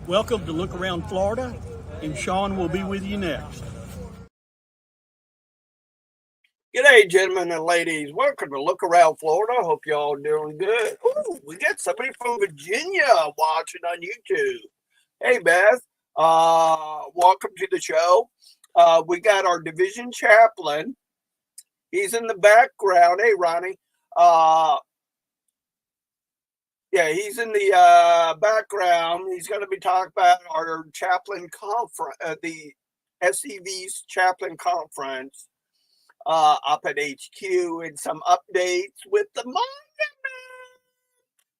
Welcome to Look Around Florida, and Sean will be with you next. G'day, gentlemen and ladies. Welcome to Look Around Florida. Hope y'all doing good. Ooh, we got somebody from Virginia watching on YouTube. Hey, Beth. Welcome to the show. We got our division chaplain. He's in the background. Hey, Ronnie. Yeah, he's in the background. He's going to be talking about our chaplain conference, the SEV's chaplain conference up at HQ, and some updates with the monument.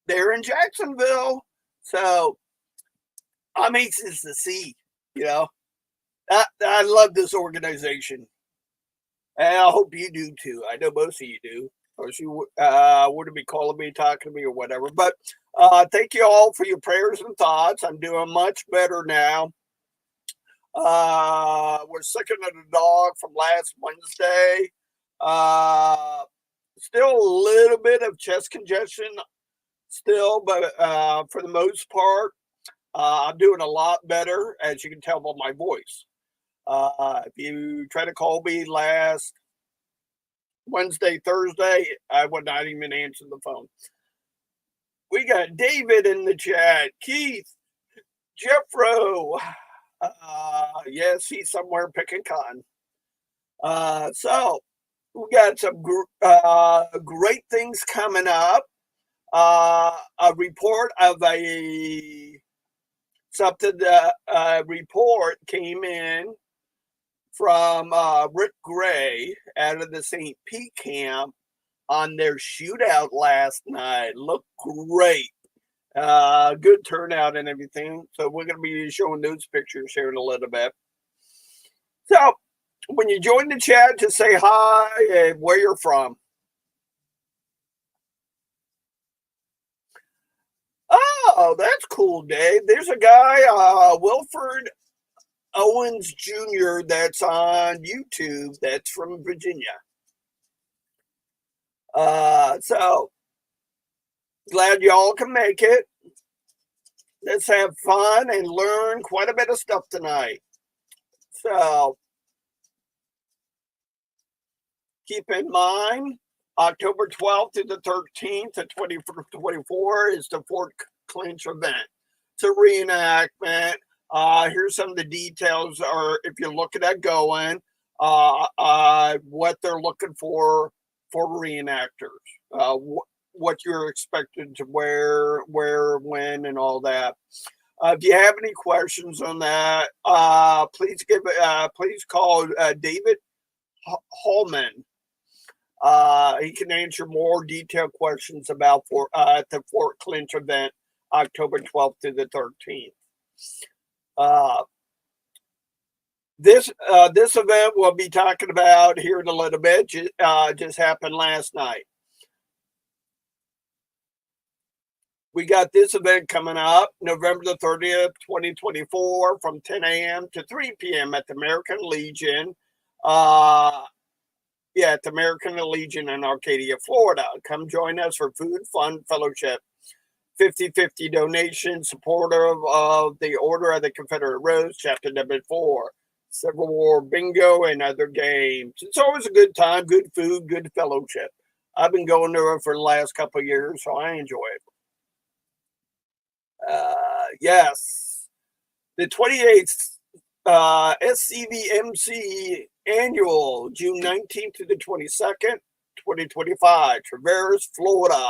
They're in Jacksonville. So I'm anxious to see, I love this organization. And I hope you do too. I know most of you do. Or she wouldn't be calling me, talking to me, or whatever. But thank you all for your prayers and thoughts. I'm doing much better now. We're sicking of the dog from last Wednesday. Still a little bit of chest congestion still, but for the most part, I'm doing a lot better, as you can tell by my voice. If you try to call me last Wednesday, Thursday, I would not even answer the phone. We got David in the chat. Keith, Jeffro. Yes, he's somewhere picking cotton. So we got some great things coming up. A report of a report came in from Rick Gray out of the St. Pete camp on their shootout last night. Looked great. Good turnout and everything. So we're going to be showing those pictures here in a little bit. So when you join the chat, just say hi and where you're from. Oh, that's cool, Dave. There's a guy, Wilford Owens Jr., that's on YouTube, that's from Virginia. So glad y'all can make it. Let's have fun and learn quite a bit of stuff tonight. So keep in mind, October 12th to the 13th of 2024 is the Fort Clinch event. It's a reenactment. Here's some of the details, or if you're looking at going, what they're looking for reenactors, what you're expected to wear, where, when, and all that. If you have any questions on that, please call David Hallman. He can answer more detailed questions about the Fort Clinch event, October 12th to the 13th. This event we'll be talking about here in a little bit just happened last night. We got this event coming up November the 30th, 2024 from 10 a.m. to 3 p.m. at the American Legion. At the American Legion in Arcadia, Florida. Come join us for food, fun, fellowship. 50-50 donation, supportive of the Order of the Confederate Rose, Chapter Number 4. Civil War bingo and other games. It's always a good time, good food, good fellowship. I've been going to it for the last couple of years, so I enjoy it. Yes. The 28th SCVMC annual, June 19th to the 22nd, 2025, Traverse, Florida.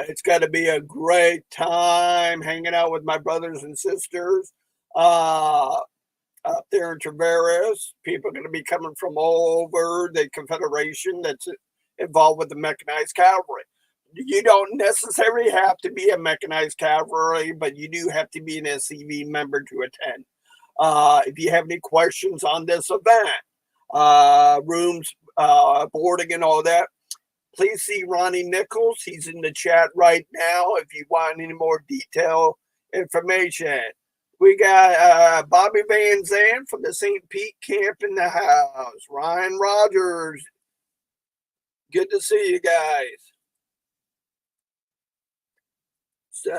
It's got to be a great time hanging out with my brothers and sisters up there in Traverse. People are going to be coming from all over the Confederation that's involved with the mechanized cavalry. You don't necessarily have to be a mechanized cavalry, but you do have to be an SCV member to attend. If you have any questions on this event, rooms, boarding and all that, please see Ronnie Nichols. He's in the chat right now if you want any more detailed information. We got Bobby Van Zandt from the St. Pete camp in the house. Ryan Rogers. Good to see you guys. So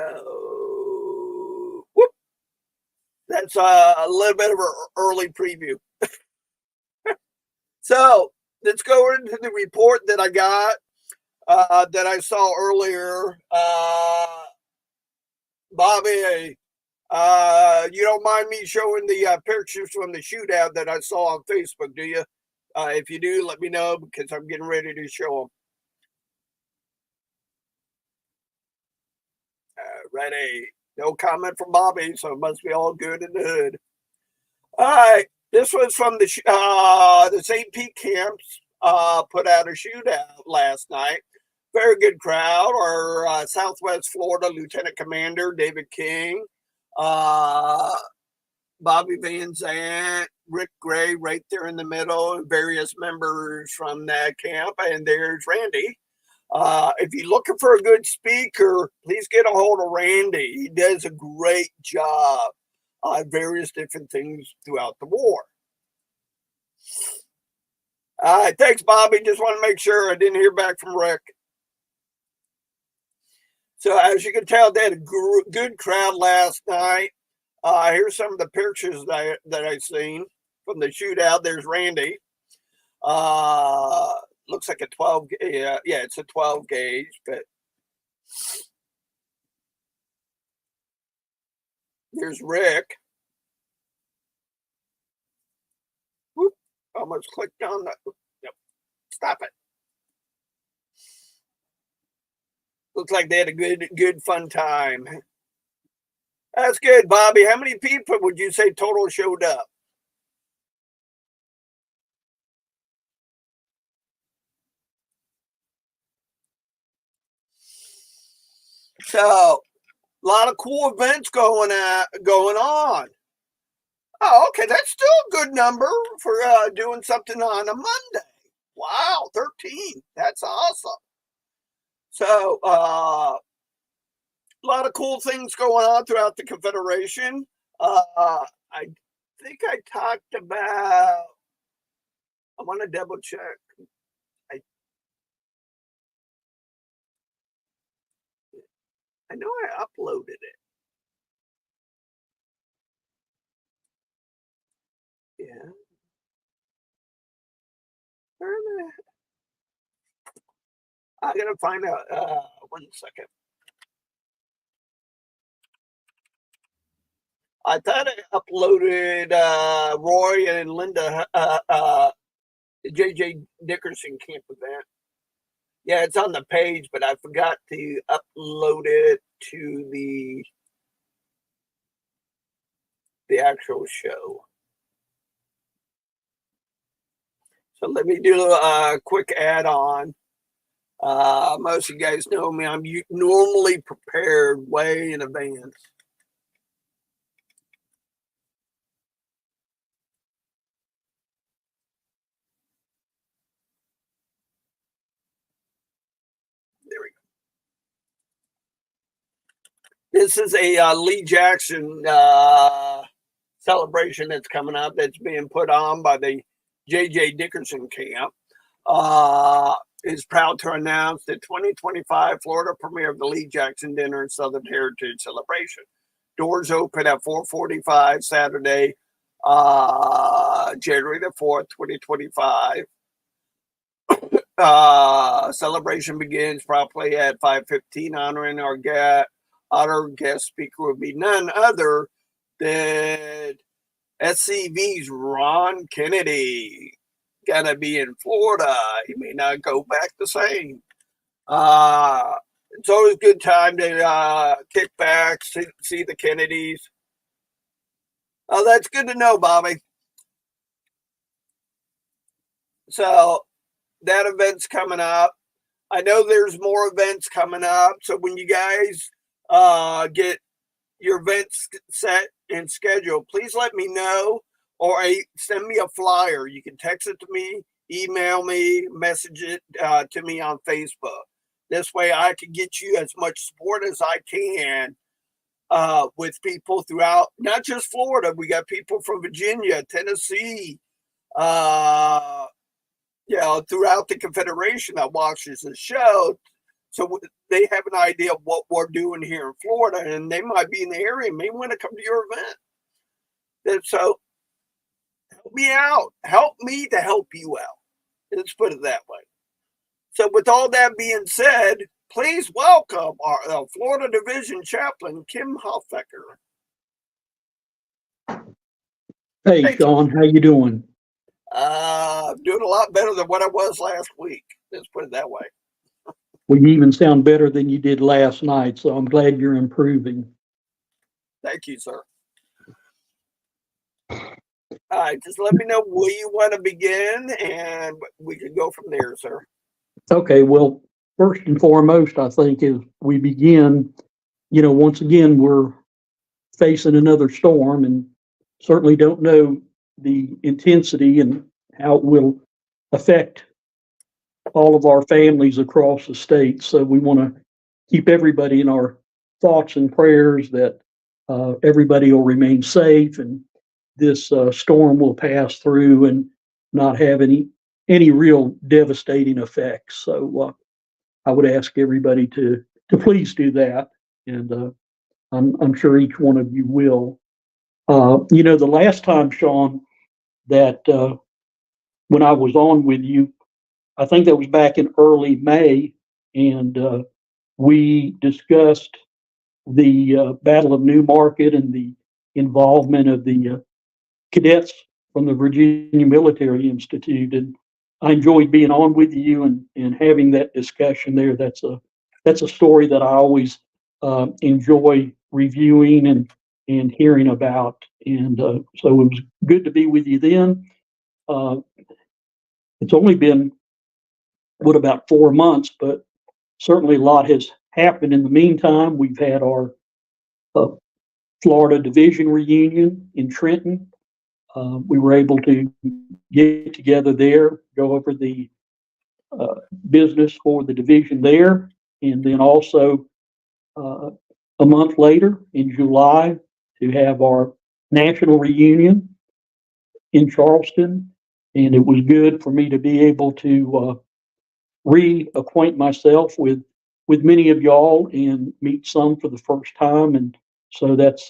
That's a little bit of an early preview. So let's go into the report that I got, that I saw earlier. Bobby, you don't mind me showing the pictures from the shootout that I saw on Facebook, do you? If you do, let me know because I'm getting ready to show them. Ready. No comment from Bobby, so it must be all good in the hood. All right. This was from the St. Pete camps, put out a shootout last night. Very good crowd. Our Southwest Florida Lieutenant Commander David King, uh, Bobby Van Zant, Rick Gray right there in the middle, and various members from that camp. And there's Randy. If you're looking for a good speaker, please get a hold of Randy. He does a great job on various different things throughout the war. All right, thanks, Bobby. Just want to make sure I didn't hear back from Rick. So as you can tell, they had a good crowd last night. Here's some of the pictures that I've seen from the shootout. There's Randy. Looks like a 12. Yeah, it's a 12 gauge, but there's Rick. Whoop, almost clicked on that. Yep. Stop it. Looks like they had a good fun time. That's good, Bobby. How many people would you say total showed up? So a lot of cool events going on. Oh, okay, that's still a good number for doing something on a Monday. Wow, 13. That's awesome. So a lot of cool things going on throughout the Confederation. I think I talked about. I want to double check. I know I uploaded it. Yeah. I gotta find out. 1 second. I thought I uploaded Roy and Linda, JJ Dickerson camp event. Yeah, it's on the page, but I forgot to upload it to the actual show. So let me do a quick add-on. Most of you guys know me. I'm normally prepared way in advance. There we go. This is a Lee Jackson celebration that's coming up that's being put on by the J.J. Dickerson camp. Is proud to announce the 2025 Florida premiere of the Lee Jackson Dinner and Southern Heritage Celebration. Doors open at 4:45 Saturday, January the 4th, 2025. Celebration begins promptly at 5:15. Honoring our guest speaker will be none other than SCV's Ron Kennedy. Gonna be in Florida. He may not go back the same. It's always a good time to kick back, see the Kennedys. Oh, that's good to know, Bobby. So that event's coming up. I know there's more events coming up. So when you guys get your events set and scheduled, please let me know or send me a flyer. You can text it to me, email me, message it to me on Facebook. This way I can get you as much support as I can with people throughout, not just Florida. We got people from Virginia, Tennessee, throughout the Confederation that watches the show. So they have an idea of what we're doing here in Florida, and they might be in the area and may want to come to your event. So help me out. Help me to help you out. Let's put it that way. So with all that being said, please welcome our Florida Division Chaplain, Kim Hoffecker. Hey, Sean, how you doing? I'm doing a lot better than what I was last week. Let's put it that way. Well, you even sound better than you did last night, so I'm glad you're improving. Thank you, sir. All right, just let me know where you want to begin, and we can go from there, sir. Okay, well, first and foremost, I think as we begin, once again, we're facing another storm and certainly don't know the intensity and how it will affect all of our families across the state. So we want to keep everybody in our thoughts and prayers that everybody will remain safe and this storm will pass through and not have any real devastating effects. So I would ask everybody to please do that, and I'm sure each one of you will. The last time, Sean, that when I was on with you, I think that was back in early May, and we discussed the Battle of Newmarket and the involvement of the cadets from the Virginia Military Institute. And I enjoyed being on with you and having that discussion there. That's a story that I always enjoy reviewing and hearing about. And so it was good to be with you then. It's only been about 4 months, but certainly a lot has happened in the meantime. We've had our uh, Florida Division reunion in Trenton. We were able to get together there, go over the business for the division there, and then also uh, a month later in July to have our national reunion in Charleston. And it was good for me to be able to reacquaint myself with many of y'all and meet some for the first time. And so that's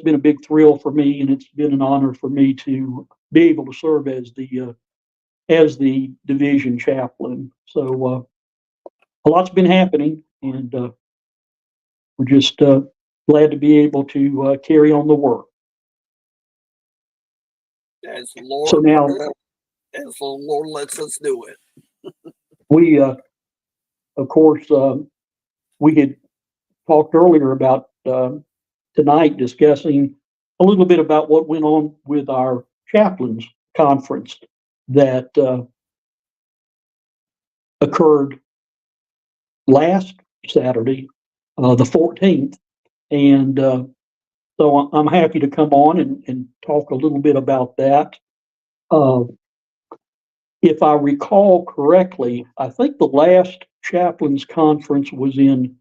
been a big thrill for me, and it's been an honor for me to be able to serve as the division chaplain. So a lot's been happening, and we're just glad to be able to carry on the work. As the Lord, So now, as the Lord lets us do it. we, of course, we had talked earlier about tonight discussing a little bit about what went on with our chaplains conference that occurred last Saturday, the 14th. And so I'm happy to come on and talk a little bit about that. If I recall correctly, I think the last chaplains conference was in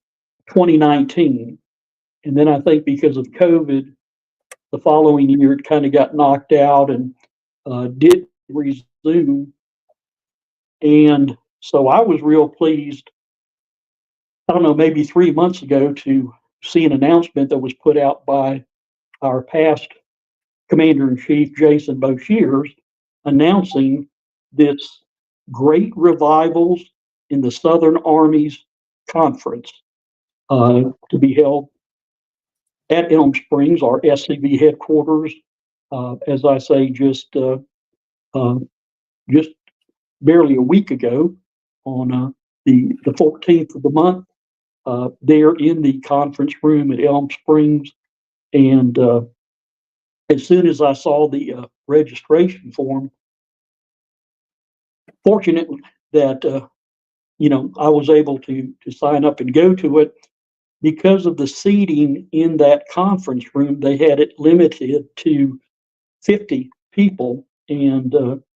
2019. And then I think because of COVID, the following year it kind of got knocked out and did resume. And so I was real pleased, I don't know, maybe 3 months ago to see an announcement that was put out by our past Commander-in-Chief, Jason Boshears, announcing this great revivals in the Southern Army's conference to be held at Elm Springs, our SCV headquarters. As I say, just barely a week ago, on the 14th of the month, there in the conference room at Elm Springs, and as soon as I saw the registration form, fortunate that I was able to sign up and go to it. Because of the seating in that conference room, they had it limited to 50 people, and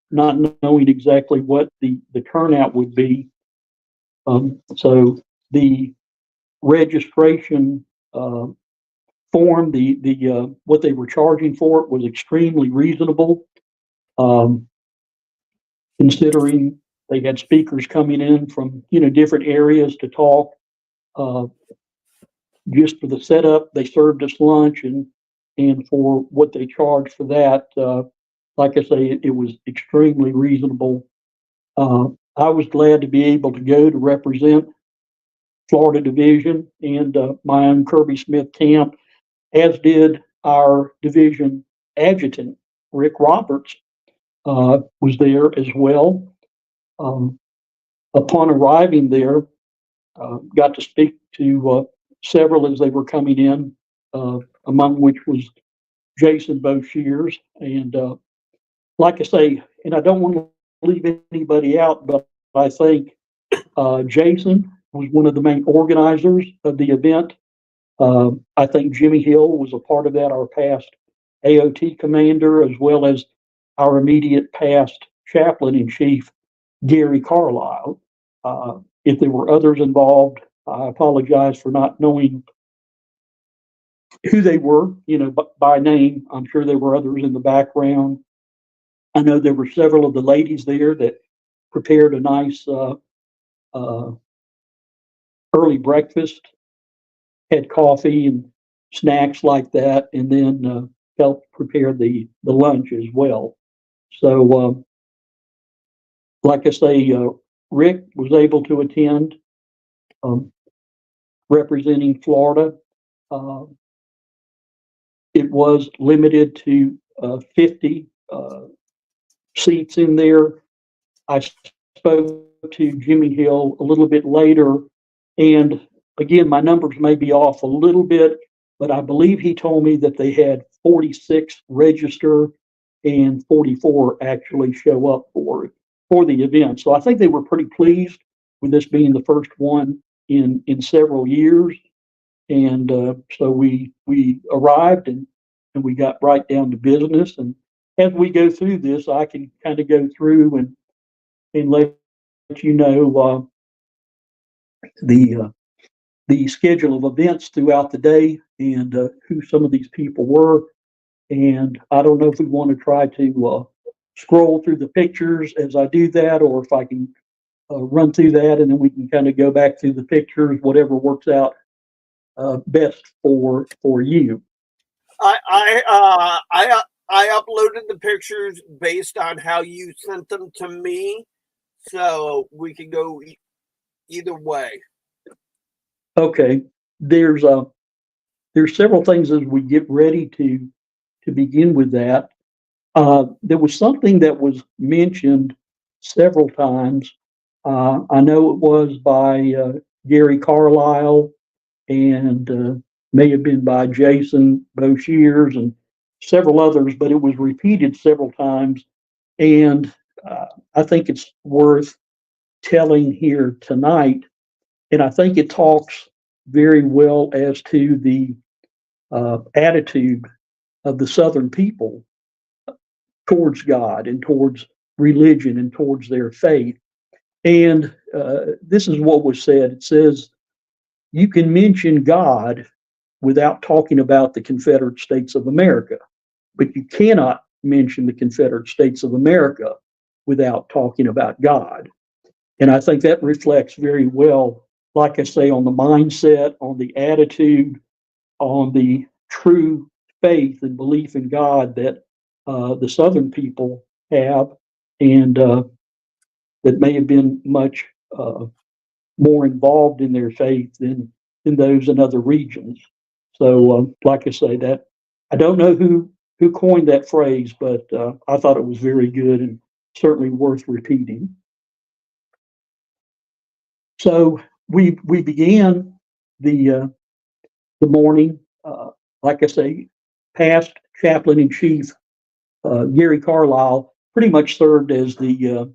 not knowing exactly what the turnout would be. So the registration form, the what they were charging for it was extremely reasonable, considering they had speakers coming in from different areas to talk. Just for the setup, they served us lunch, and and for what they charged for that, like I say, it was extremely reasonable. I was glad to be able to go to represent Florida Division and my own Kirby Smith camp, as did our division adjutant, Rick Roberts, was there as well. Um, upon arriving there, got to speak to several as they were coming in, among which was Jason Boshears. And like I say, and I don't want to leave anybody out, but I think Jason was one of the main organizers of the event. I think Jimmy Hill was a part of that, our past AOT commander, as well as our immediate past chaplain in chief, Gary Carlisle. If there were others involved, I apologize for not knowing who they were, by name. I'm sure there were others in the background. I know there were several of the ladies there that prepared a nice uh, early breakfast, had coffee and snacks like that, and then helped prepare the lunch as well. So, like I say, Rick was able to attend, um, representing Florida. Uh, it was limited to 50 seats in there. I spoke to Jimmy Hill a little bit later, and again, my numbers may be off a little bit, but I believe he told me that they had 46 register and 44 actually show up for the event. So I think they were pretty pleased with this being the first one in several years. And so we arrived and we got right down to business. And as we go through this, I can kind of go through and let you know the schedule of events throughout the day and who some of these people were. And I don't know if we want to try to scroll through the pictures as I do that, or if I can run through that and then we can kind of go back through the pictures, whatever works out best for you. I uploaded the pictures based on how you sent them to me, so we can go either way. Okay, there's several things as we get ready to begin with that. There was something that was mentioned several times. I know it was by Gary Carlisle and may have been by Jason Boshears and several others, but it was repeated several times. And I think it's worth telling here tonight. And I think it talks very well as to the attitude of the Southern people towards God and towards religion and towards their faith. And this is what was said. It says, you can mention God without talking about the Confederate States of America, but you cannot mention the Confederate States of America without talking about God. And I think that reflects very well, like I say, on the mindset, on the attitude, on the true faith and belief in God that the Southern people have, and that may have been much more involved in their faith than those in other regions. So, like I say, that I don't know who coined that phrase, but I thought it was very good and certainly worth repeating. So we began the morning, like I say, past chaplain in chief Gary Carlisle pretty much served as the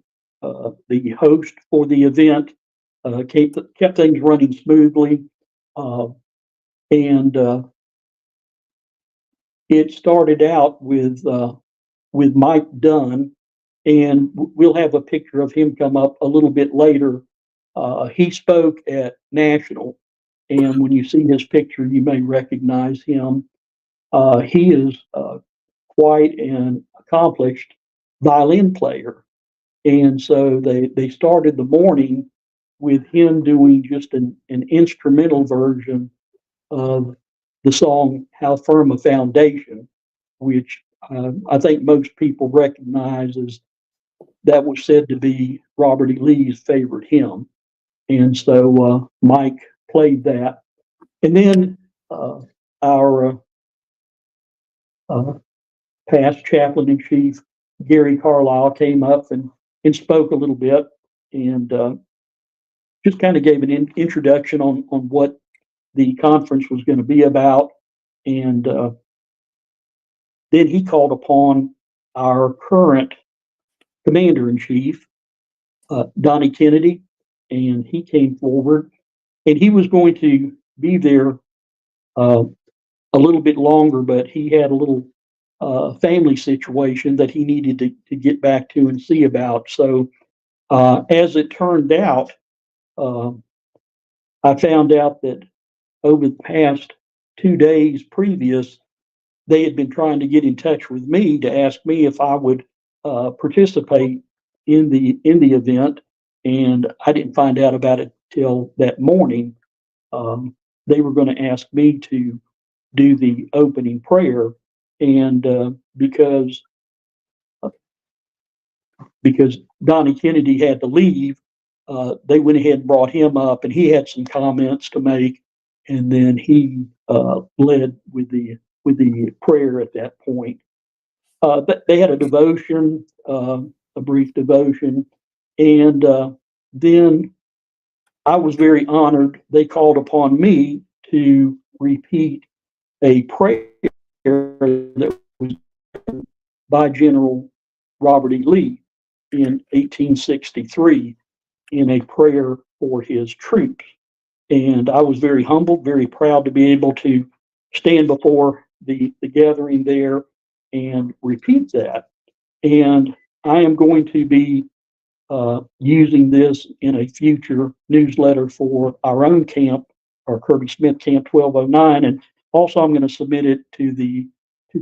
host for the event, kept things running smoothly, and it started out with Mike Dunn, and we'll have a picture of him come up a little bit later. He spoke at National, and when you see his picture, you may recognize him. He is quite an accomplished violin player. And so they started the morning with him doing just an instrumental version of the song "How Firm a Foundation," which I think most people recognize as that was said to be Robert E. Lee's favorite hymn. And so Mike played that. And then our past chaplain in chief, Gary Carlisle, came up and spoke a little bit and just kind of gave an introduction on what the conference was going to be about. And then he called upon our current commander in chief, Donnie Kennedy, and he came forward and he was going to be there a little bit longer, but he had a little family situation that he needed to get back to and see about. So as it turned out, I found out that over the past 2 days previous, they had been trying to get in touch with me to ask me if I would participate in the event, and I didn't find out about it till that morning. They were going to ask me to do the opening prayer, and because Donnie Kennedy had to leave, they went ahead and brought him up, and he had some comments to make, and then he led with the prayer at that point. But they had a devotion, a brief devotion, and then I was very honored. They called upon me to repeat a prayer that was by General Robert E. Lee in 1863 in a prayer for his troops. And I was very humbled, very proud to be able to stand before the gathering there and repeat that. And I am going to be using this in a future newsletter for our own camp, our Kirby Smith Camp 1209. And also I'm going to submit it to the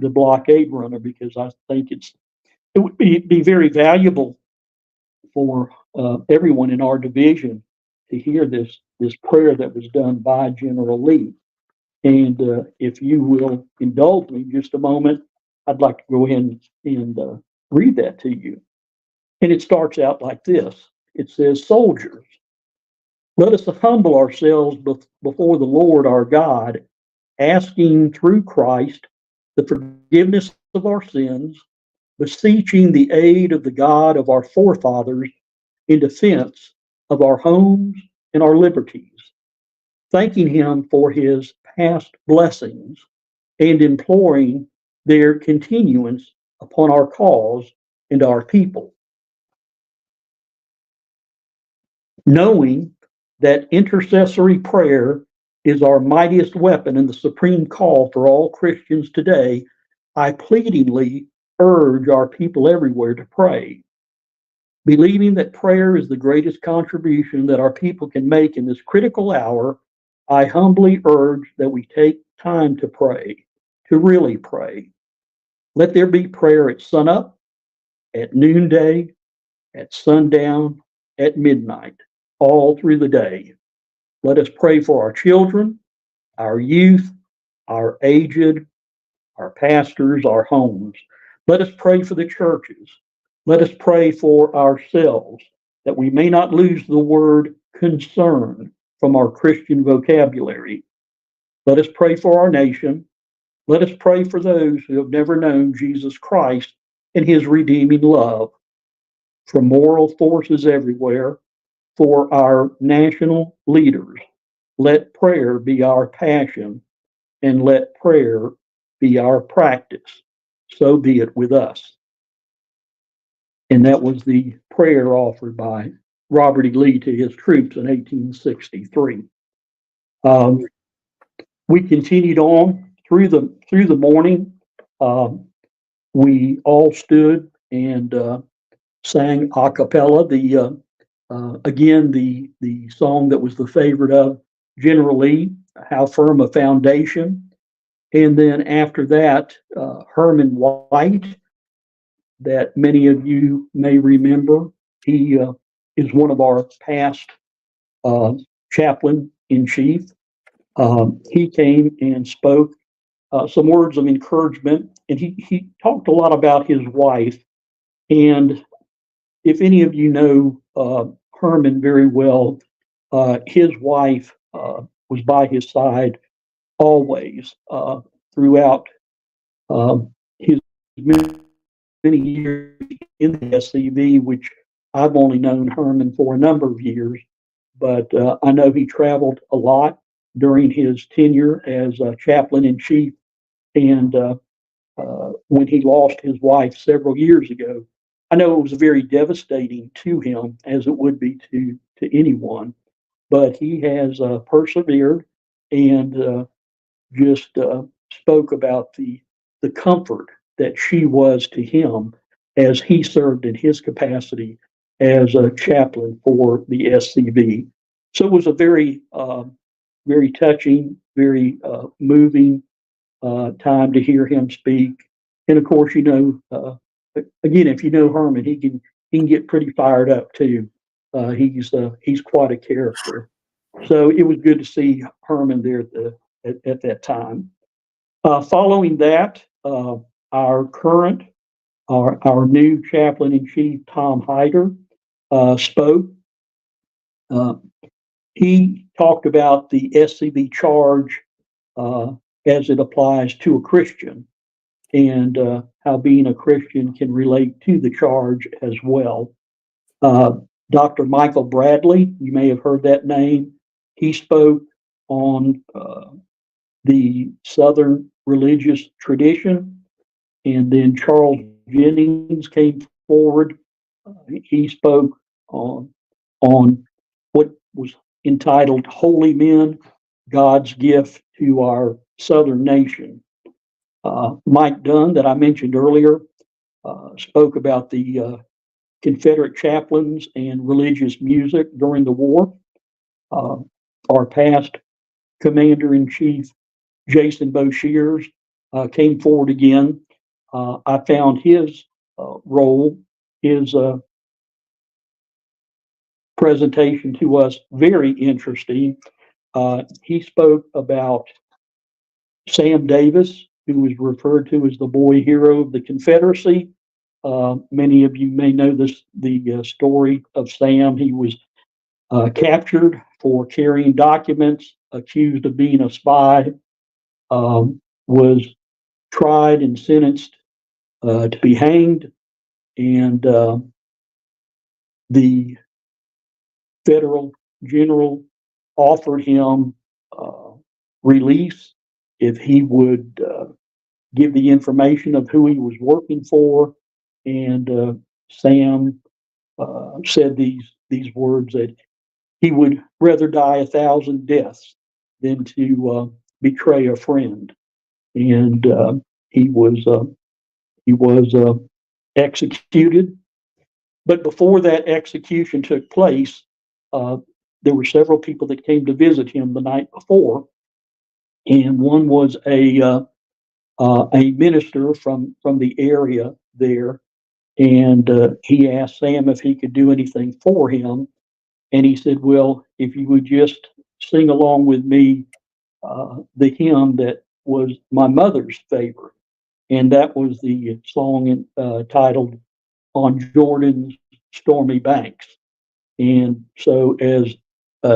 blockade runner because I think it would be very valuable for everyone in our division to hear this prayer that was done by General Lee. And if you will indulge me just a moment, I'd like to go ahead and read that to you. And it starts out like this. It says, "Soldiers, let us humble ourselves before the Lord our God, asking through Christ the forgiveness of our sins, beseeching the aid of the God of our forefathers in defense of our homes and our liberties, thanking him for his past blessings and imploring their continuance upon our cause and our people, knowing that intercessory prayer is our mightiest weapon and the supreme call for all Christians today. I pleadingly urge our people everywhere to pray. Believing that prayer is the greatest contribution that our people can make in this critical hour, I humbly urge that we take time to pray, to really pray. Let there be prayer at sunup, at noonday, at sundown, at midnight, all through the day. Let us pray for our children, our youth, our aged, our pastors, our homes. Let us pray for the churches. Let us pray for ourselves that we may not lose the word concern from our Christian vocabulary. Let us pray for our nation. Let us pray for those who have never known Jesus Christ and his redeeming love. For moral forces everywhere, for our national leaders, let prayer be our passion and let prayer be our practice. So be it with us." And that was the prayer offered by Robert E. Lee to his troops in 1863. We continued on through the morning. We all stood and sang a cappella again the song that was the favorite of General Lee, "How Firm a Foundation." And then after that, Herman White, that many of you may remember, he is one of our past chaplain in chief. He came and spoke some words of encouragement, and he talked a lot about his wife. And if any of you know Herman very well, his wife was by his side always throughout his many years in the SCV, which I've only known Herman for a number of years, but I know he traveled a lot during his tenure as chaplain in chief. And when he lost his wife several years ago, I know it was very devastating to him, as it would be to anyone. But he has persevered and just spoke about the comfort that she was to him as he served in his capacity as a chaplain for the SCV. So it was a very touching, very moving time to hear him speak. And of course, again, if you know Herman, he can get pretty fired up too. He's quite a character. So it was good to see Herman there at that time. Following that, our new chaplain in chief, Tom Hyder, spoke. Uh, he talked about the SCB charge as it applies to a Christian, and how being a Christian can relate to the charge as well. Uh, Dr. Michael Bradley, you may have heard that name. He spoke on the Southern religious tradition, and then Charles Jennings came forward. He spoke on what was entitled Holy Men, God's Gift to Our Southern Nation. Mike Dunn, that I mentioned earlier, spoke about the Confederate chaplains and religious music during the war. Our past commander in chief, Jason Boshears, came forward again. I found his role, his presentation to us very interesting. He spoke about Sam Davis, who was referred to as the boy hero of the Confederacy. Many of you may know the story of Sam. He was captured for carrying documents, accused of being a spy, was tried and sentenced to be hanged, and the federal general offered him release if he would give the information of who he was working for. And Sam said these words, that he would rather die 1,000 deaths than to betray a friend. And he was executed. But before that execution took place, there were several people that came to visit him the night before, and one was a minister from the area there, and he asked Sam if he could do anything for him, and he said, "Well, if you would just sing along with me the hymn that was my mother's favorite," and that was the song titled "On Jordan's Stormy Banks." And so, as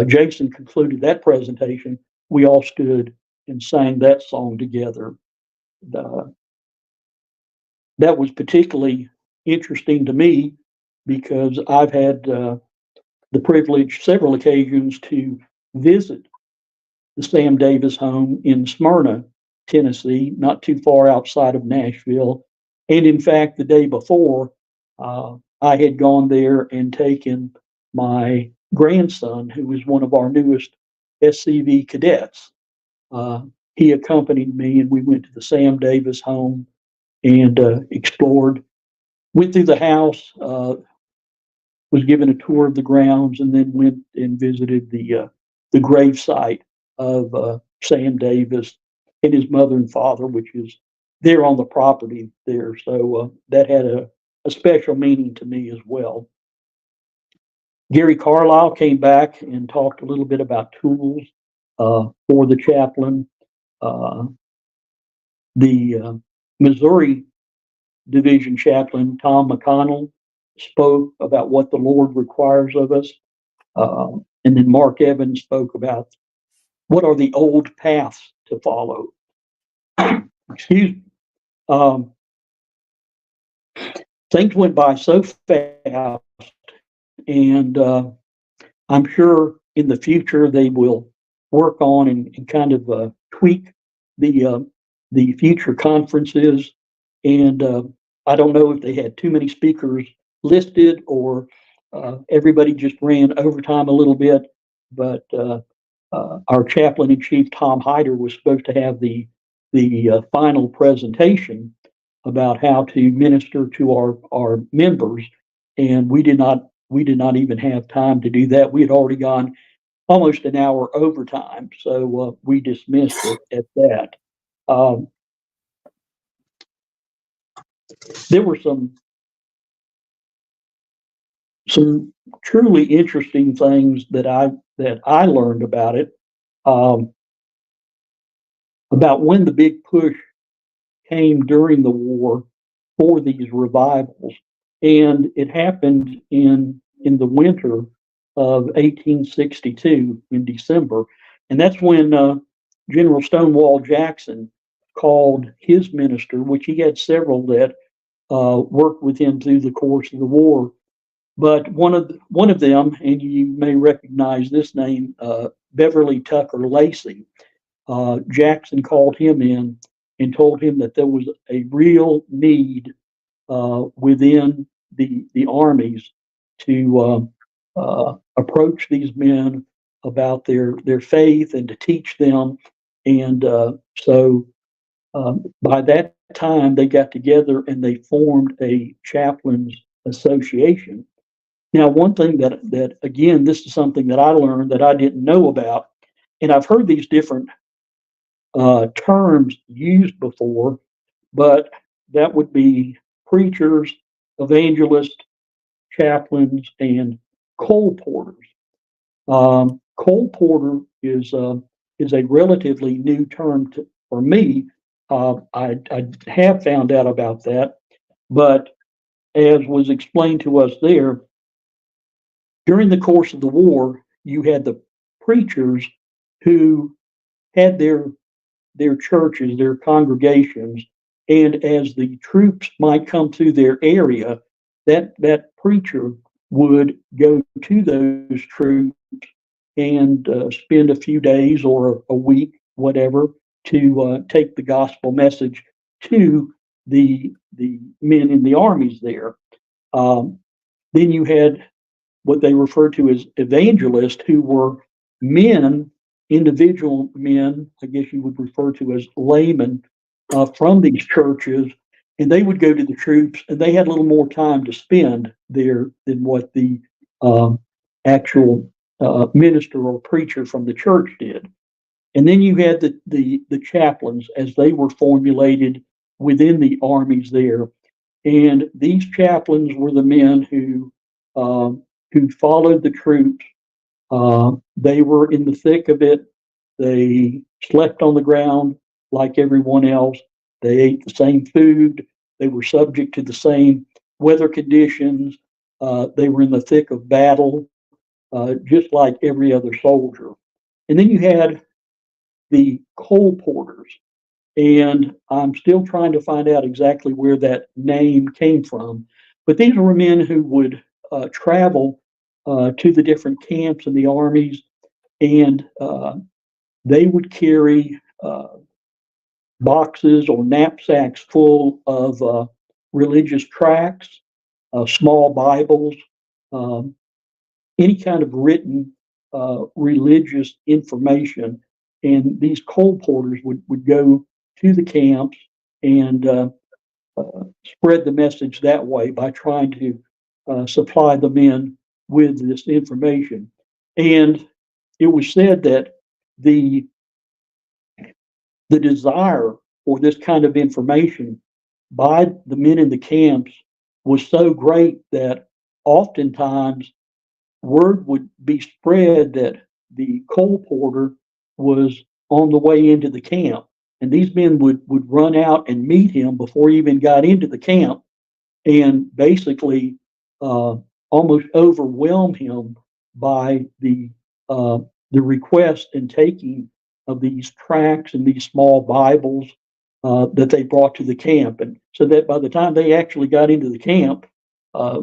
Jason concluded that presentation, we all stood and sang that song together. Uh, that was particularly interesting to me because I've had the privilege, several occasions, to visit the Sam Davis home in Smyrna, Tennessee, not too far outside of Nashville. And in fact, the day before, I had gone there and taken my grandson, who was one of our newest SCV cadets. He accompanied me, and we went to the Sam Davis home and explored, went through the house, was given a tour of the grounds, and then went and visited the grave site of Sam Davis and his mother and father, which is there on the property there. So that had a special meaning to me as well. Gary Carlisle came back and talked a little bit about tools. for the chaplain. The Missouri Division Chaplain, Tom McConnell, spoke about what the Lord requires of us. And then Mark Evans spoke about what are the old paths to follow. Excuse me. Things went by so fast, and I'm sure in the future they will work on and kind of tweak the future conferences. And I don't know if they had too many speakers listed or everybody just ran overtime a little bit. But our chaplain in chief, Tom Hyder, was supposed to have the final presentation about how to minister to our members, and we did not even have time to do that. We had already gone almost an hour overtime, so we dismissed it at that. There were some truly interesting things that I learned about it, about when the big push came during the war for these revivals, and it happened in the winter of 1862 in December, and that's when General Stonewall Jackson called his minister, which he had several that worked with him through the course of the war. But one of them, and you may recognize this name, Beverly Tucker Lacey. Jackson called him in and told him that there was a real need within the armies to approach these men about their faith and to teach them. And so by that time, they got together and they formed a chaplains association. Now, one thing that again, this is something that I learned that I didn't know about, and I've heard these different terms used before, but that would be preachers, evangelists, chaplains, and coal porters. Coal porter is a relatively new term for me. I have found out about that, but as was explained to us there, during the course of the war, you had the preachers who had their churches, their congregations, and as the troops might come through their area, that preacher would go to those troops and spend a few days or a week, whatever, to take the gospel message to the men in the armies there. Then you had what they referred to as evangelists, who were men, individual men, I guess you would refer to as laymen, from these churches, and they would go to the troops, and they had a little more time to spend there than what the actual minister or preacher from the church did. And then you had the chaplains as they were formulated within the armies there, and these chaplains were the men who followed the troops. They were in the thick of it. They slept on the ground like everyone else. They ate the same food. They were subject to the same weather conditions. They were in the thick of battle, just like every other soldier. And then you had the coal porters. And I'm still trying to find out exactly where that name came from. But these were men who would travel to the different camps in the armies, and they would carry boxes or knapsacks full of religious tracts, small Bibles, any kind of written religious information. And these coal porters would go to the camps and spread the message that way by trying to supply the men with this information. And it was said that the desire for this kind of information by the men in the camps was so great that oftentimes word would be spread that the coal porter was on the way into the camp. And these men would run out and meet him before he even got into the camp and basically almost overwhelm him by the request and taking of these tracts and these small Bibles that they brought to the camp. And so that by the time they actually got into the camp, uh,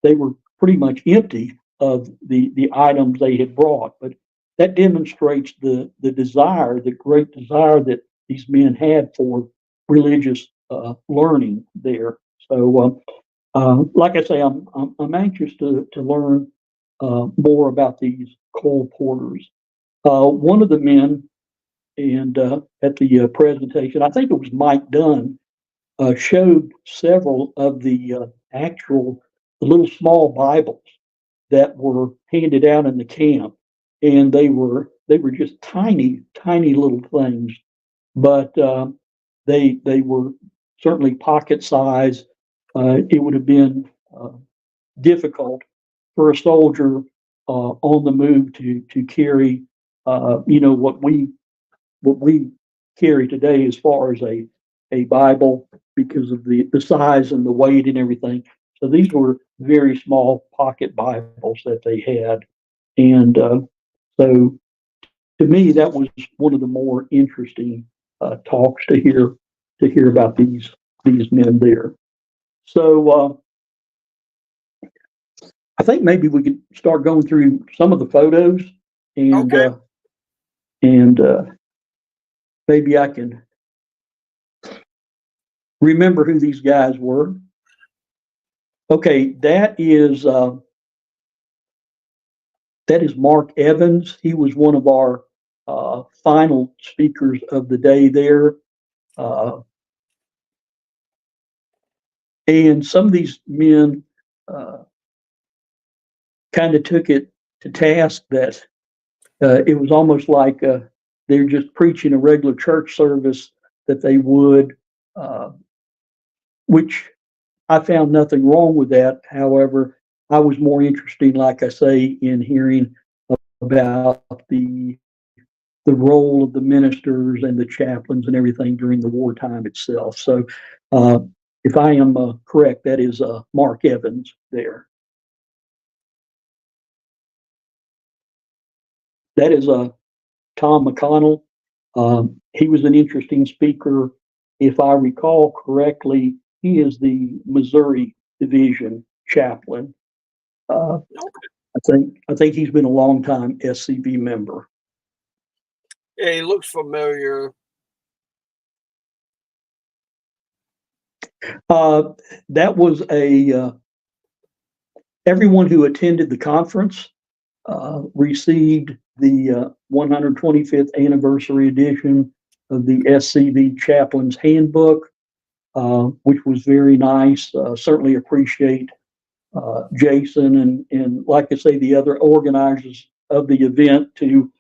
they were pretty much empty of the items they had brought. But that demonstrates the desire, the great desire that these men had for religious learning there. So, like I say, I'm anxious to learn more about these Cole Porters. One of the men, and at the presentation, I think it was Mike Dunn, showed several of the actual the little small Bibles that were handed out in the camp, and they were just tiny little things, but they were certainly pocket size. It would have been difficult for a soldier on the move to carry, what we carry today as far as a Bible because of the size and the weight and everything. So these were very small pocket Bibles that they had, and so to me that was one of the more interesting talks to hear about these men there. So I think maybe we could start going through some of the photos, and Okay. and maybe I can remember who these guys were. Okay, that is Mark Evans. He was one of our final speakers of the day there. Uh, and some of these men kind of took it to task that it was almost like they're just preaching a regular church service that they would, uh, which I found nothing wrong with that. However, I was more interested, like I say, in hearing about the role of the ministers and the chaplains and everything during the wartime itself. So, uh, if I am correct, that is Mark Evans there. That is Tom McConnell. He was an interesting speaker. If I recall correctly, he is the Missouri Division chaplain. I think he's been a long time SCV member. Yeah, he looks familiar. That was everyone who attended the conference received the 125th anniversary edition of the SCV Chaplain's Handbook, which was very nice. Certainly appreciate Jason and like I say, the other organizers of the event to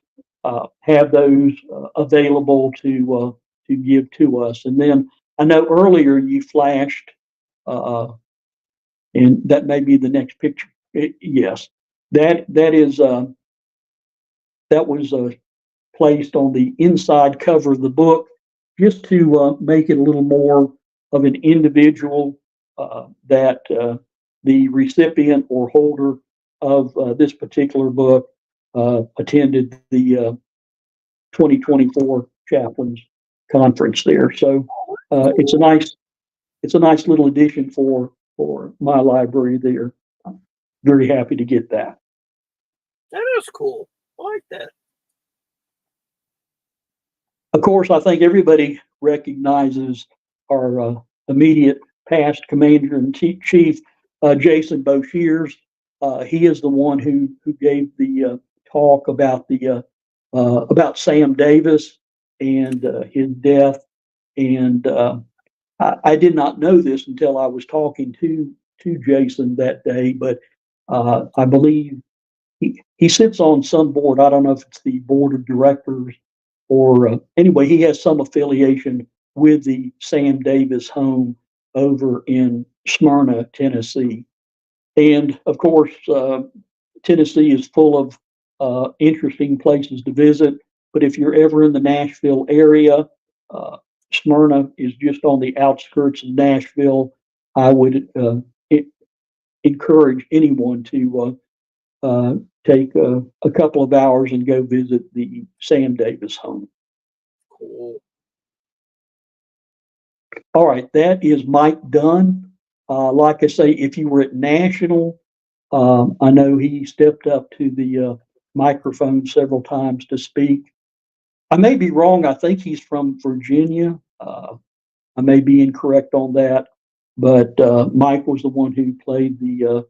have those available to give to us. And then I know earlier you flashed, and that may be the next picture. Yes, that was placed on the inside cover of the book just to make it a little more of an individual that the recipient or holder of this particular book attended the 2024 chaplains conference there. So it's a nice little addition for my library there. I'm very happy to get that. That is cool. I like that. Of course, I think everybody recognizes our immediate past commander in chief, Jason Boshears. He is the one who gave the talk about Sam Davis and his death. And I did not know this until I was talking to Jason that day, but I believe he sits on some board. I don't know if it's the board of directors or anyway, he has some affiliation with the Sam Davis home over in Smyrna, Tennessee. And of course, Tennessee is full of interesting places to visit. but if you're ever in the Nashville area, Smyrna is just on the outskirts of Nashville. I would encourage anyone to take a couple of hours and go visit the Sam Davis home. Cool. All right, that is Mike Dunn. Like I say, if you were at National, I know he stepped up to the microphone several times to speak. I may be wrong. I think he's from Virginia. I may be incorrect on that, but Mike was the one who played the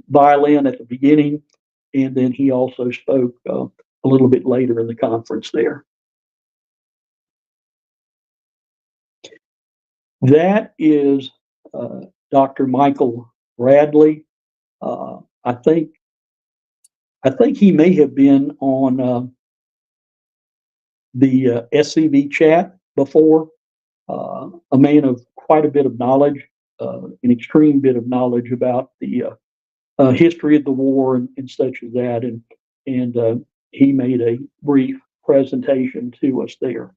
violin at the beginning, and then he also spoke a little bit later in the conference there. That is Dr. Michael Bradley. I think he may have been on the SCV chat before. A man of quite a bit of knowledge, an extreme bit of knowledge about the history of the war and such as that, and he made a brief presentation to us there.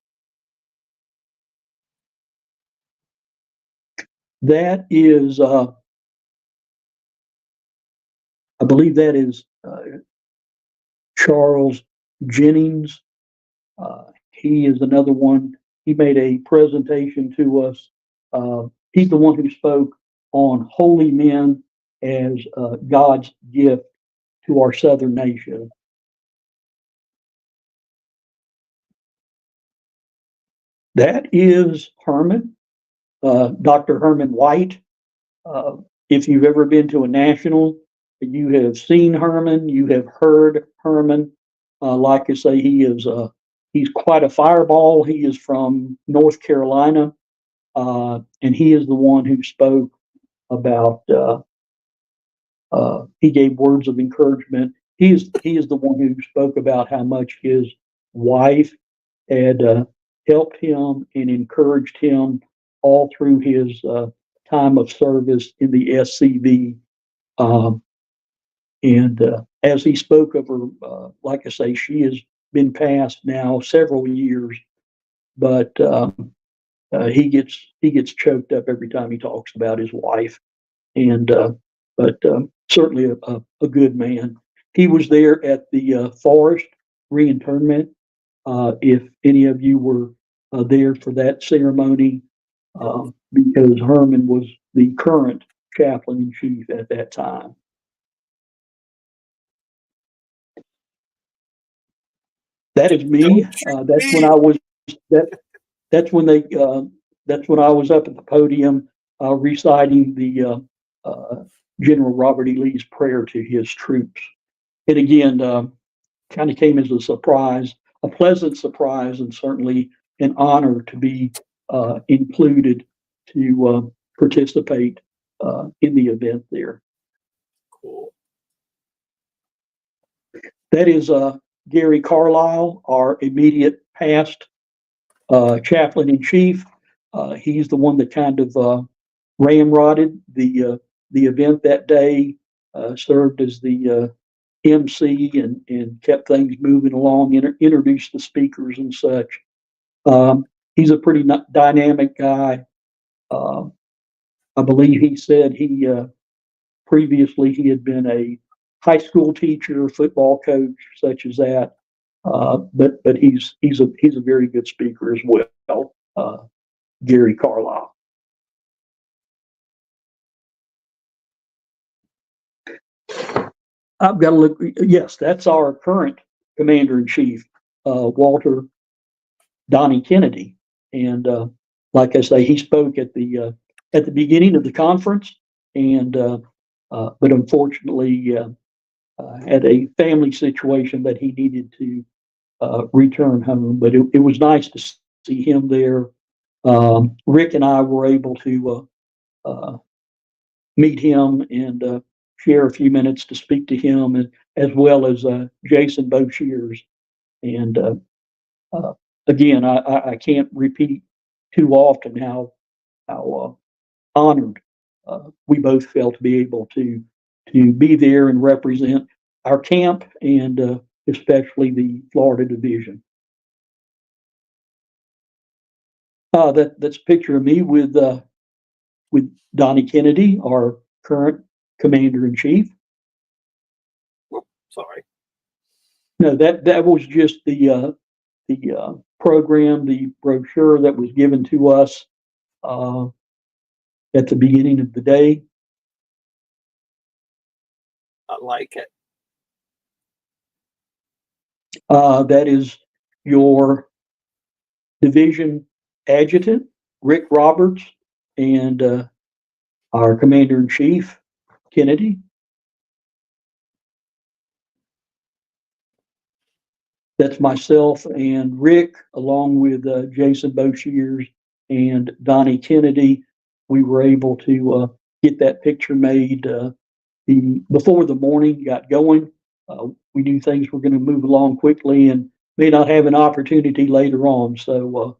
That is, I believe that is Charles Jennings. He is another one. He made a presentation to us. He's the one who spoke on holy men as God's gift to our southern nation. That is Herman, Dr. Herman White. If you've ever been to a national, you have seen Herman, you have heard Herman. Like I say, he's quite a fireball. He is from North Carolina, and he is the one who spoke about. He gave words of encouragement. He is the one who spoke about how much his wife had helped him and encouraged him all through his time of service in the SCV. And as he spoke of her, like I say, she has been passed now several years, but he gets choked up every time he talks about his wife. And but certainly a good man. He was there at the Forest reinterment. If any of you were there for that ceremony, because Herman was the current chaplain in chief at that time. That is me. That's when I was that's when I was up at the podium reciting the General Robert E. Lee's prayer to his troops. And again, kind of came as a surprise, a pleasant surprise, and certainly an honor to be included to participate in the event there. Cool. That is Gary Carlisle, our immediate past chaplain in chief. He's the one that kind of ramrodded the event that day, served as the MC and kept things moving along, introduced the speakers and such. He's a pretty dynamic guy. I believe he said he previously he had been a high school teacher, football coach, such as that. But he's a very good speaker as well, Gary Carlisle. I've got to look. Yes, that's our current commander in chief, Walter Donnie Kennedy, and like I say, he spoke at the beginning of the conference, and but unfortunately had a family situation that he needed to return home. But it was nice to see him there. Rick and I were able to meet him and share a few minutes to speak to him, and as well as Jason Boshears. And again, I can't repeat too often how honored we both felt to be able to be there and represent our camp and especially the Florida Division. That's a picture of me with Donnie Kennedy, our current commander in chief. Whoop, sorry. No, that was just the program, the brochure that was given to us uh, at the beginning of the day. I like it. That is your division adjutant, Rick Roberts, and our commander in chief, Kennedy. That's myself and Rick, along with Jason Boshiers and Donnie Kennedy. We were able to get that picture made before the morning got going. We knew things were going to move along quickly and may not have an opportunity later on. So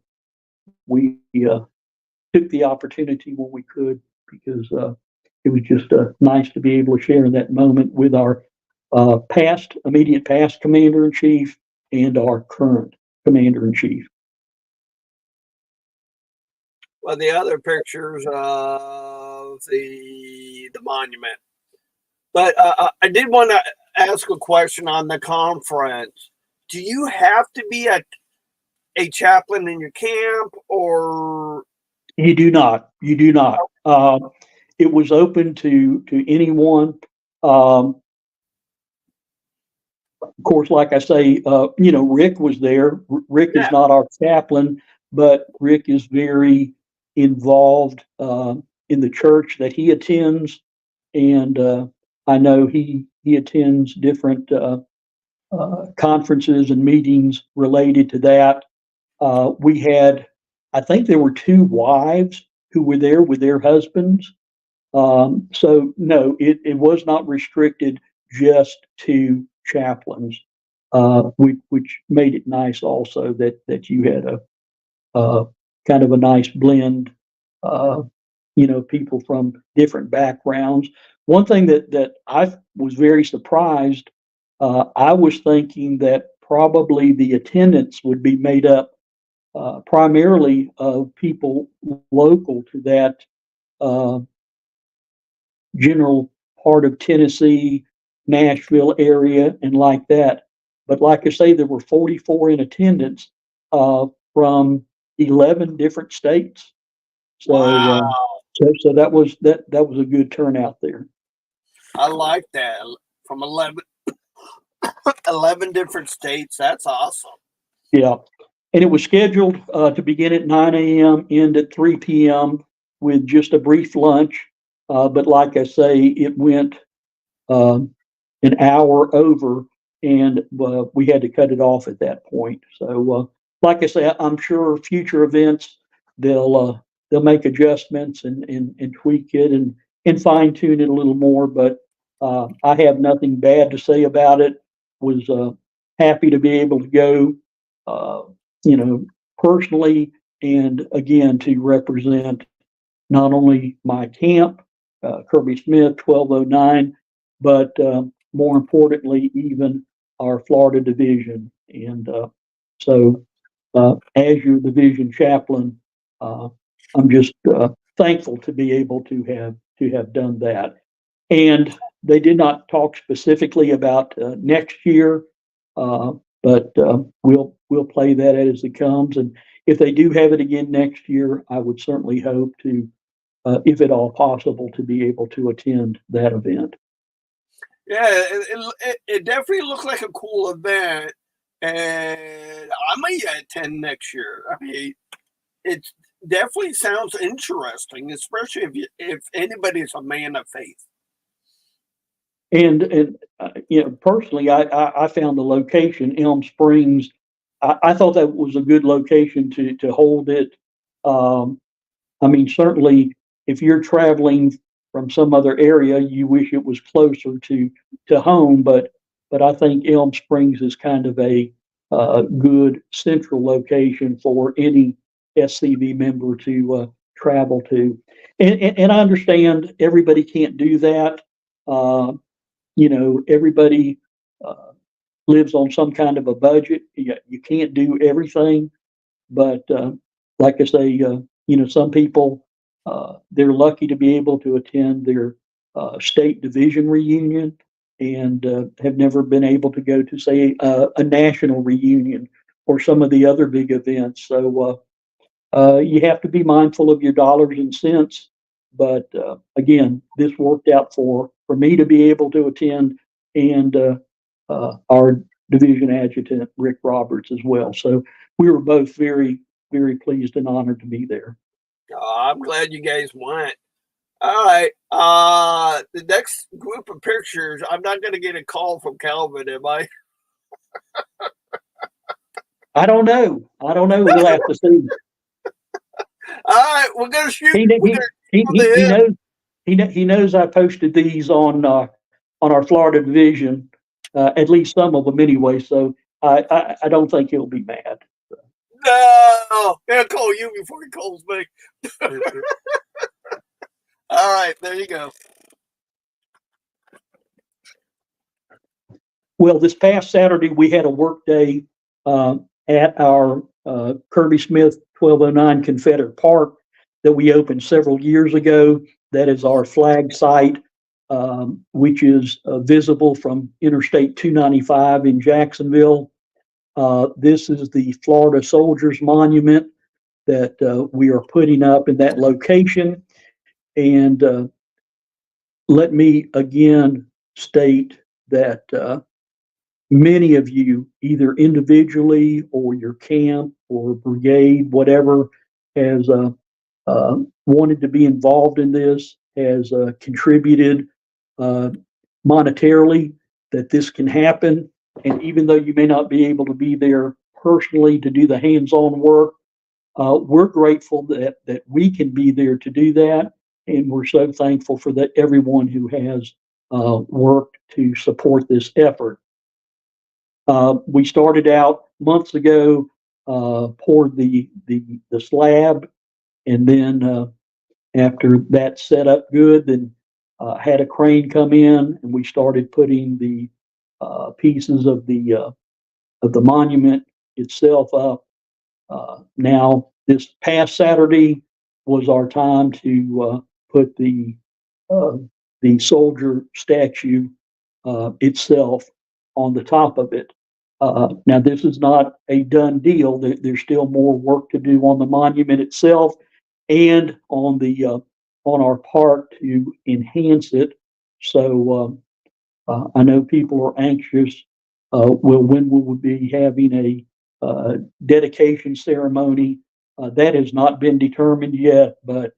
we took the opportunity when we could because it was just nice to be able to share in that moment with our immediate past commander in chief and our current commander in chief. Well, the other pictures of the monument. But I did want to ask a question on the conference. Do you have to be a chaplain in your camp, or You do not. You do not. It was open to anyone. Of course, like I say, Rick was there. Rick is yeah? not our chaplain, but Rick is very involved in the church that he attends, and I know he attends different conferences and meetings related to that. We had, I think there were two wives who were there with their husbands. So no, it was not restricted just to chaplains, which made it nice also that you had a kind of a nice blend, uh, people from different backgrounds. One thing that I was very surprised, I was thinking that probably the attendance would be made up primarily of people local to that uh, general part of Tennessee, Nashville area, and like that. But like I say, there were 44 in attendance from 11 different states. So, Wow, so that was a good turnout there. I like that. From 11 different states. That's awesome. Yeah, and it was scheduled to begin at 9 a.m., end at 3 p.m. with just a brief lunch. But like I say, it went um, an hour over, and we had to cut it off at that point. So, like I say, I'm sure future events they'll make adjustments and tweak it and fine tune it a little more. But I have nothing bad to say about it. Was happy to be able to go, uh, you know, personally, and again to represent not only my camp, Kirby Smith, 1209, but more importantly, even our Florida division. And so, as your division chaplain, uh, I'm just thankful to be able to have done that. And they did not talk specifically about next year, uh, but we'll play that as it comes. And if they do have it again next year, I would certainly hope to if at all possible, to be able to attend that event. Yeah, it definitely looked like a cool event, and I may attend next year. I mean, it definitely sounds interesting, especially if anybody's a man of faith. And personally, I found the location, Elm Springs. I thought that was a good location to hold it. Um, I mean, certainly, if you're traveling from some other area, you wish it was closer to home. But I think Elm Springs is kind of a good central location for any SCV member to travel to. And I understand everybody can't do that. Uh, everybody uh, lives on some kind of a budget. You can't do everything, but like I say, some people, they're lucky to be able to attend their state division reunion and have never been able to go to, say, a national reunion or some of the other big events. So you have to be mindful of your dollars and cents. But again, this worked out for me to be able to attend, and our division adjutant, Rick Roberts, as well. So we were both very, very pleased and honored to be there. I'm glad you guys went. All right. The next group of pictures, I'm not going to get a call from Calvin, am I? I don't know. We'll have to see. All right, we're going to shoot. He knows. He knows I posted these on our Florida division, at least some of them anyway. So I don't think he'll be mad. No, he'll call you before he calls me. All right, there you go. Well, this past Saturday we had a work day at our Kirby Smith 1209 Confederate Park that we opened several years ago. That is our flag site, which is visible from Interstate 295 in Jacksonville. This is the Florida Soldiers Monument that we are putting up in that location. And let me again state that many of you, either individually or your camp or brigade, whatever, has wanted to be involved in this, has contributed monetarily that this can happen. And even though you may not be able to be there personally to do the hands-on work, we're grateful that we can be there to do that. And we're so thankful for that everyone who has worked to support this effort. We started out months ago, poured the slab, and then after that set up good, then had a crane come in, and we started putting the pieces of the monument itself up. Now, this past Saturday was our time to put the soldier statue itself on the top of it. Now, this is not a done deal. There's still more work to do on the monument itself and on our part to enhance it. So I know people are anxious. When we will be having a dedication ceremony? That has not been determined yet, but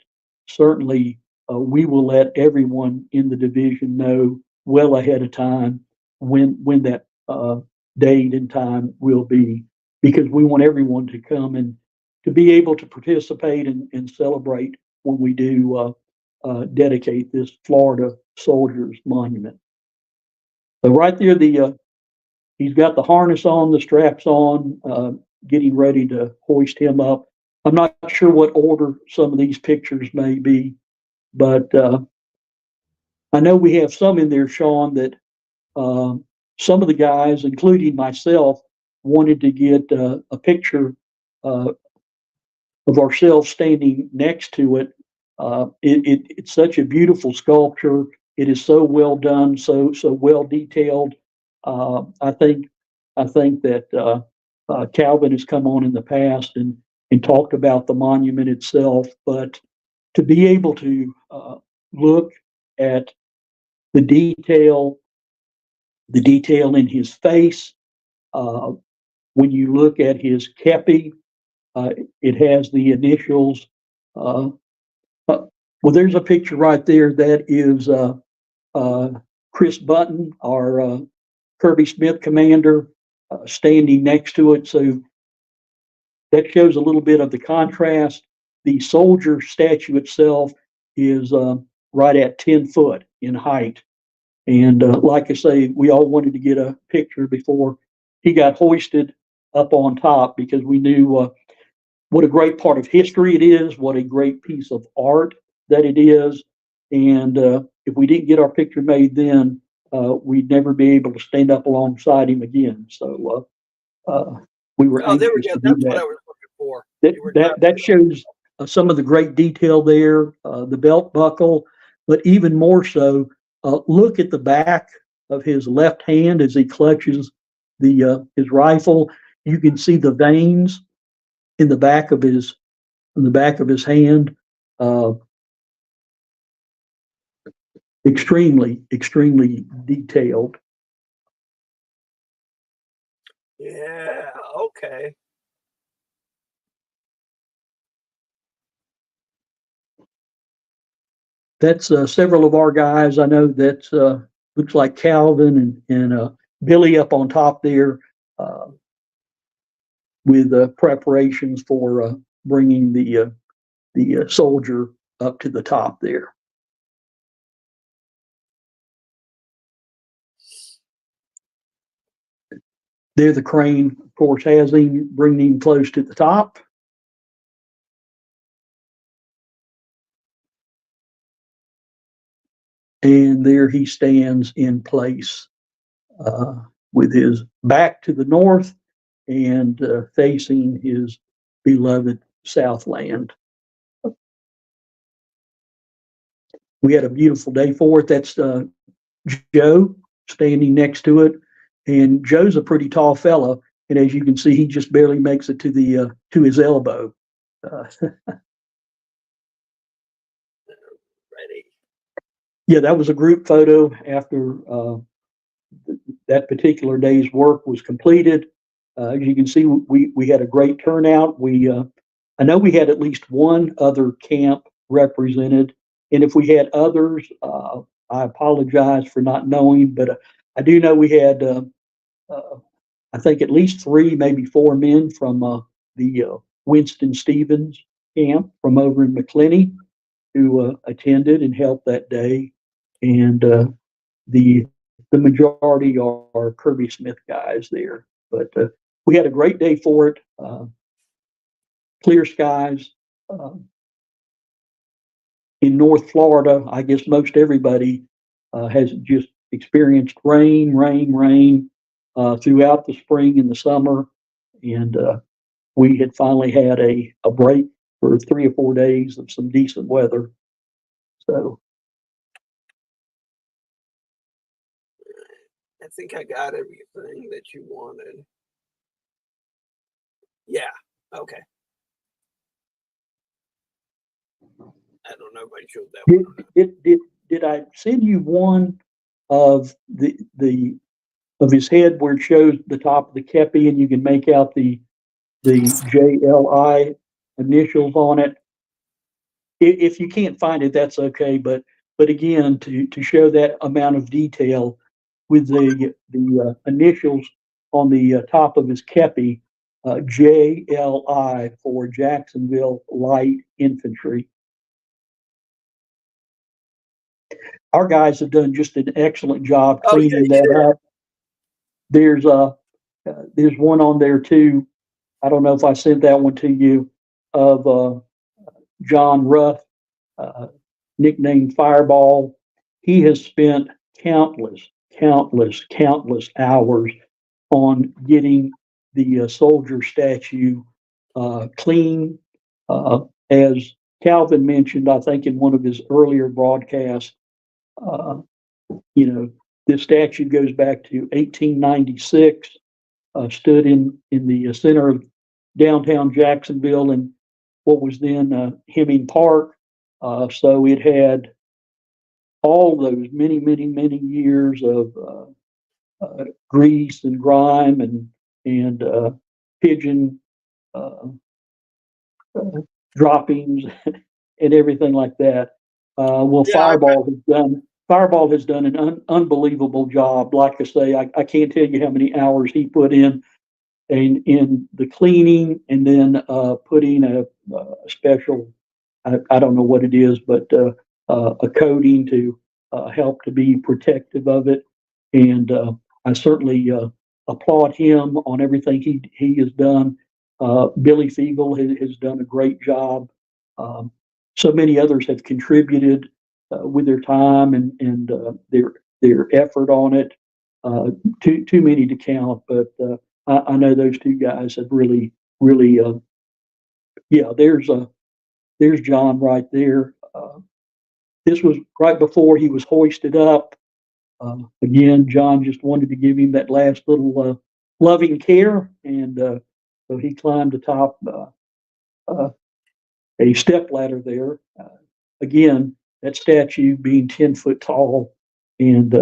certainly we will let everyone in the division know well ahead of time when that date and time will be, because we want everyone to come and to be able to participate and celebrate when we do dedicate this Florida Soldiers Monument. So right there, he's got the harness on, the straps on, getting ready to hoist him up. I'm not sure what order some of these pictures may be, but I know we have some in there, Sean, that some of the guys, including myself, wanted to get a picture of ourselves standing next to it. It's such a beautiful sculpture. It is so well done, so well detailed. I think that Calvin has come on in the past and talked about the monument itself, but to be able to look at the detail in his face, when you look at his kepi, it has the initials. Well, there's a picture right there that is Chris Button, our Kirby Smith commander, standing next to it. So that shows a little bit of the contrast. The soldier statue itself is right at 10 foot in height. And like I say, we all wanted to get a picture before he got hoisted up on top, because we knew what a great part of history it is, what a great piece of art that it is. And if we didn't get our picture made then, we'd never be able to stand up alongside him again. So we were anxious to do That's that. what I was looking for. that You were that talking that shows some of the great detail there, the belt buckle, but even more so, look at the back of his left hand as he clutches the his rifle. You can see the veins in the back of his hand. Uh, extremely detailed. Yeah. Okay. That's several of our guys. I know that's looks like Calvin and Billy up on top there uh, with preparations for bringing the soldier up to the top there. There, the crane, of course, has him, bringing him close to the top. And there he stands in place uh, with his back to the north and facing his beloved Southland. We had a beautiful day for it. That's Joe standing next to it, and Joe's a pretty tall fella, and as you can see, he just barely makes it to his elbow. Uh, Ready. yeah, that was a group photo after that particular day's work was completed. As you can see, we had a great turnout. I know we had at least one other camp represented, and if we had others, I apologize for not knowing, but I do know we had uh, I think at least three, maybe four men from the Winston Stevens camp from over in McClenny who attended and helped that day, and the the majority are Kirby Smith guys there. But we had a great day for it. Clear skies. Uh, in North Florida, I guess most everybody has just experienced rain throughout the spring and the summer. And we had finally had a break for 3 or 4 days of some decent weather. So I think I got everything that you wanted. Yeah. Okay. I don't know if I showed that did, one or not. did I send you one of the of his head where it shows the top of the kepi and you can make out the JLI initials on it? If you can't find it, that's okay. But again, to show that amount of detail with the initials on the top of his kepi, JLI for Jacksonville Light Infantry. Our guys have done just an excellent job Oh yeah, cleaning you that did. up. There's one on there too. I don't know if I sent that one to you of John Ruff, uh, nicknamed Fireball. He has spent countless hours on getting the soldier statue clean. As Calvin mentioned, I think in one of his earlier broadcasts, uh, you know, this statue goes back to 1896, stood in the center of downtown Jacksonville in what was then Hemming Park. So it had all those many years of grease and grime and pigeon uh, uh, droppings and everything like that. Well, Yeah, I Fireball has done an unbelievable job. Like I say, I can't tell you how many hours he put in the cleaning and then putting a special, I don't know what it is, but a coating to help to be protective of it. And I certainly applaud him on everything he has done. Billy Fiegel has done a great job. Um, so many others have contributed with their time and their effort on it. Too many to count, but I know those two guys have really yeah, there's John right there. This was right before he was hoisted up. Again, John just wanted to give him that last little loving care, and so he climbed atop uh, a step ladder there. Again, that statue being 10 foot tall, and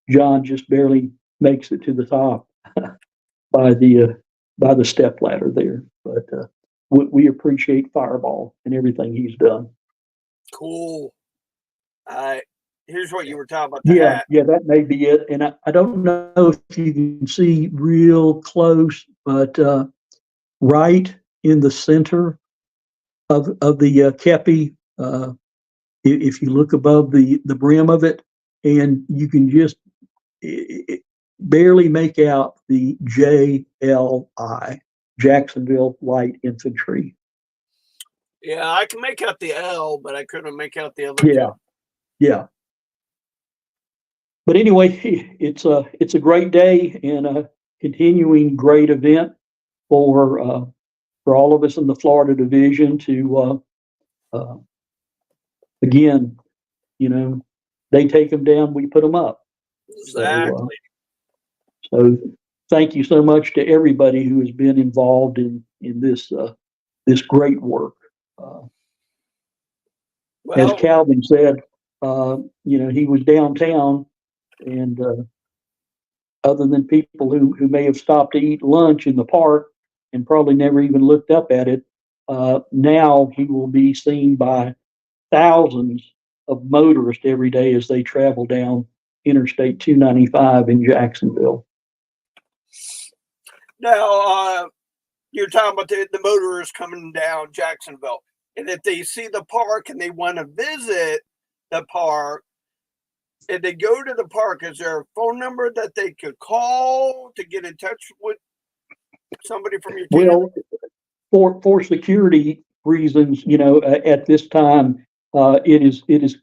John just barely makes it to the top by the step ladder there. But we appreciate Fireball and everything he's done. Cool. Here's what you were talking about the Yeah, hat. yeah, that may be it. And I don't know if you can see real close, but right in the center of the kepi, if you look above the brim of it, and you can just barely make out the JLI, Jacksonville Light Infantry. Yeah, I can make out the L, but I couldn't make out the other Yeah, two. yeah. But anyway, it's a great day and a continuing great event for all of us in the Florida division to again, you know, they take them down, we put them up. Exactly. So thank you so much to everybody who has been involved in this great work. As Well, Calvin said, he was downtown, and other than people who may have stopped to eat lunch in the park and probably never even looked up at it, now he will be seen by thousands of motorists every day as they travel down Interstate 295 in Jacksonville. now you're talking about the motorists coming down Jacksonville. And if they see the park and they want to visit the park, and they go to the park, is there a phone number that they could call to get in touch with somebody from your team? Well, for security reasons, at this time, it is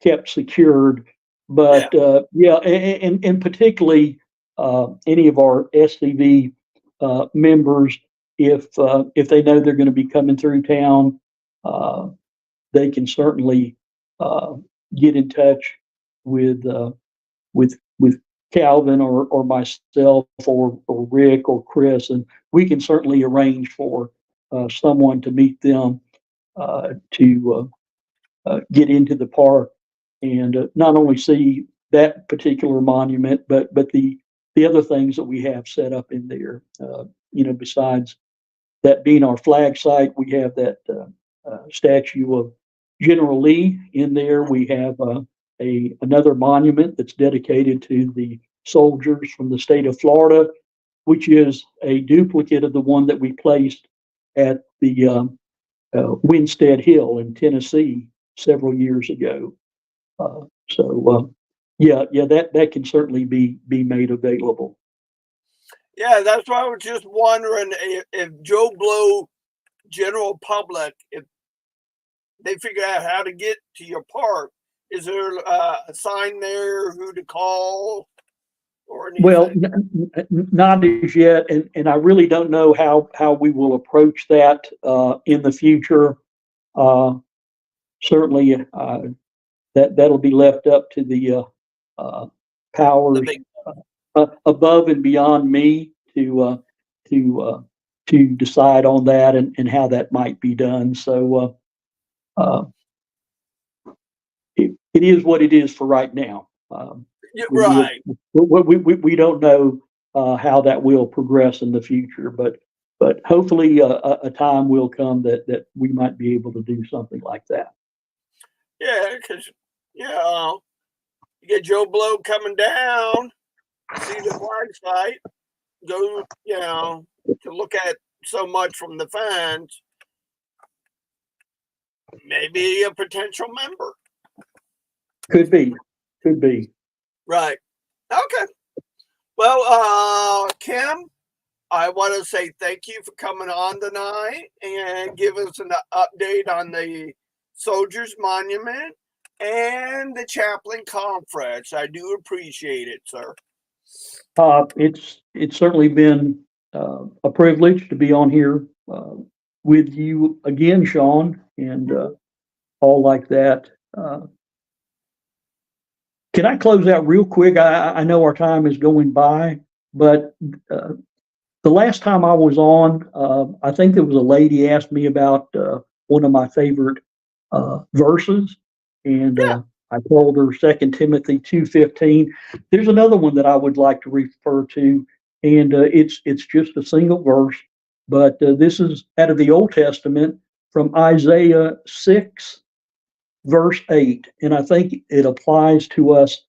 kept secured. But yeah, and particularly any of our SCV members, if they know they're going to be coming through town, they can certainly get in touch with with Calvin or myself or Rick or Chris, and we can certainly arrange for someone to meet them to get into the park and not only see that particular monument, but the other things that we have set up in there. Besides that being our flag site, we have that statue of General Lee in there. We have another monument that's dedicated to the soldiers from the state of Florida, which is a duplicate of the one that we placed at the Winstead Hill in Tennessee several years ago. Yeah, that can certainly be made available. Yeah, that's why I was just wondering if Joe Blow general public, if they figure out how to get to your park, is there a sign there, who to call or anything? Well, not as yet, and I really don't know how we will approach that in the future. Certainly, that'll be left up to the powers above and beyond me to decide on that and how that might be done. So it is what it is for right now. Right. We don't know how that will progress in the future, but hopefully a time will come that we might be able to do something like that. Yeah, because you get Joe Blow coming down, see the flag site, go, to look at so much from the fans, maybe a potential member. Could be. Right. Okay. Well, Kim, I want to say thank you for coming on tonight and give us an update on the Soldiers Monument and the Chaplain Conference. I do appreciate it, sir. It's certainly been a privilege to be on here with you again, Sean, and all like that. Can I close out real quick? I know our time is going by, but the last time I was on, I think there was a lady asked me about one of my favorite verses, and I told her 2 Timothy 2:15. There's another one that I would like to refer to, and it's just a single verse, but this is out of the Old Testament from Isaiah 6, verse 8, and I think it applies to us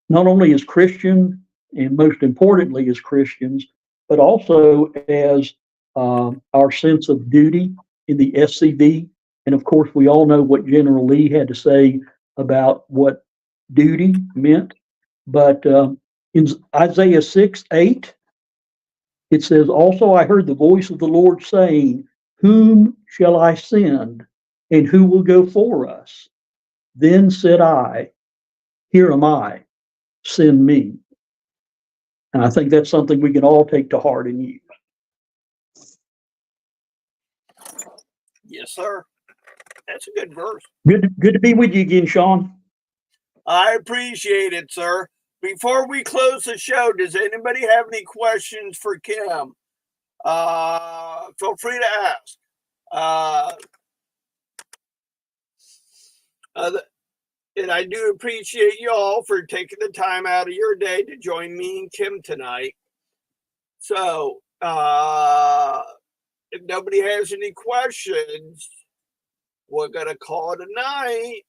not only as Christian and most importantly as Christians, but also as our sense of duty in the SCV. And of course, we all know what General Lee had to say about what duty meant. But in Isaiah 6:8, it says, "Also I heard the voice of the Lord saying, Whom shall I send, and who will go for us? Then said I, Here am I, send me." And I think that's something we can all take to heart and use. Yes, sir. That's a good verse. Good to be with you again, Sean. I appreciate it, sir. Before we close the show, does anybody have any questions for Kim? Feel free to ask. And I do appreciate you all for taking the time out of your day to join me and Kim tonight. So, if nobody has any questions, we're going to call it a night.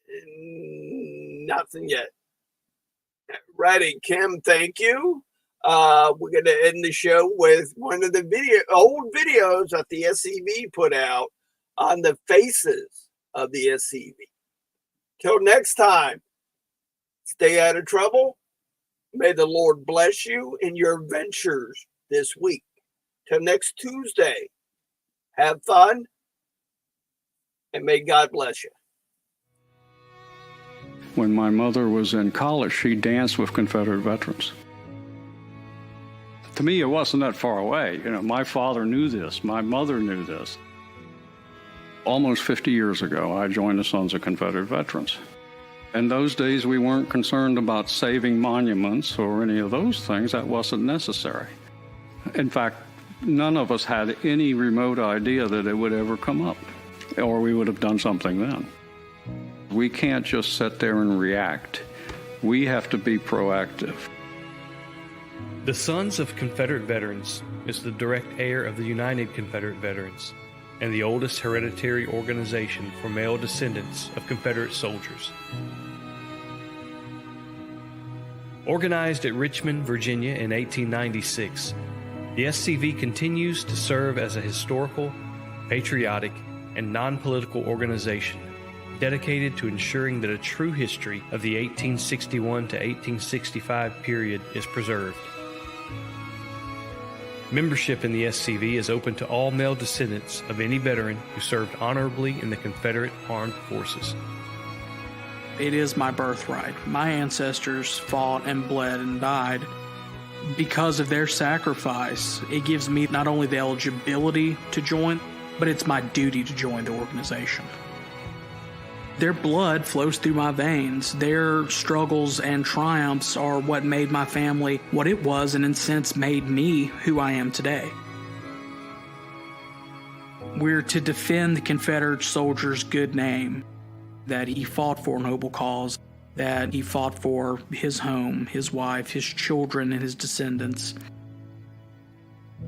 And nothing yet. Righty, Kim, thank you. We're going to end the show with one of the old videos that the SCV put out on the faces of the SCV. Till next time, stay out of trouble. May the Lord bless you in your ventures this week. Till next Tuesday, have fun, and may God bless you. When my mother was in college, she danced with Confederate veterans. To me, it wasn't that far away. You know, my father knew this. My mother knew this. Almost 50 years ago, I joined the Sons of Confederate Veterans. In those days, we weren't concerned about saving monuments or any of those things. That wasn't necessary. In fact, none of us had any remote idea that it would ever come up, or we would have done something then. We can't just sit there and react. We have to be proactive. The Sons of Confederate Veterans is the direct heir of the United Confederate Veterans and the oldest hereditary organization for male descendants of Confederate soldiers. Organized at Richmond, Virginia in 1896, the SCV continues to serve as a historical, patriotic, and non-political organization dedicated to ensuring that a true history of the 1861 to 1865 period is preserved. Membership in the SCV is open to all male descendants of any veteran who served honorably in the Confederate Armed Forces. It is my birthright. My ancestors fought and bled and died. Because of their sacrifice, it gives me not only the eligibility to join, but it's my duty to join the organization. Their blood flows through my veins. Their struggles and triumphs are what made my family what it was and in a sense made me who I am today. We're to defend the Confederate soldier's good name, that he fought for a noble cause, that he fought for his home, his wife, his children, and his descendants.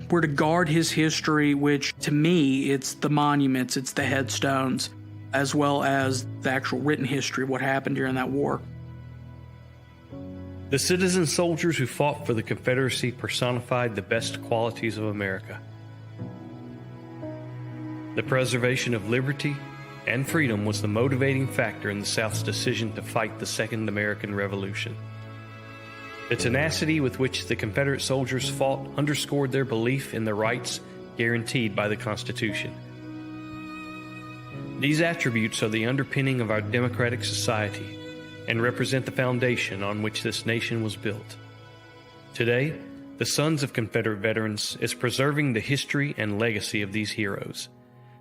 We're to guard his history, which to me, it's the monuments, it's the headstones, as well as the actual written history of what happened during that war. The citizen soldiers who fought for the Confederacy personified the best qualities of America. The preservation of liberty and freedom was the motivating factor in the South's decision to fight the Second American Revolution. The tenacity with which the Confederate soldiers fought underscored their belief in the rights guaranteed by the Constitution. These attributes are the underpinning of our democratic society and represent the foundation on which this nation was built. Today, The Sons of Confederate Veterans is preserving the history and legacy of these heroes,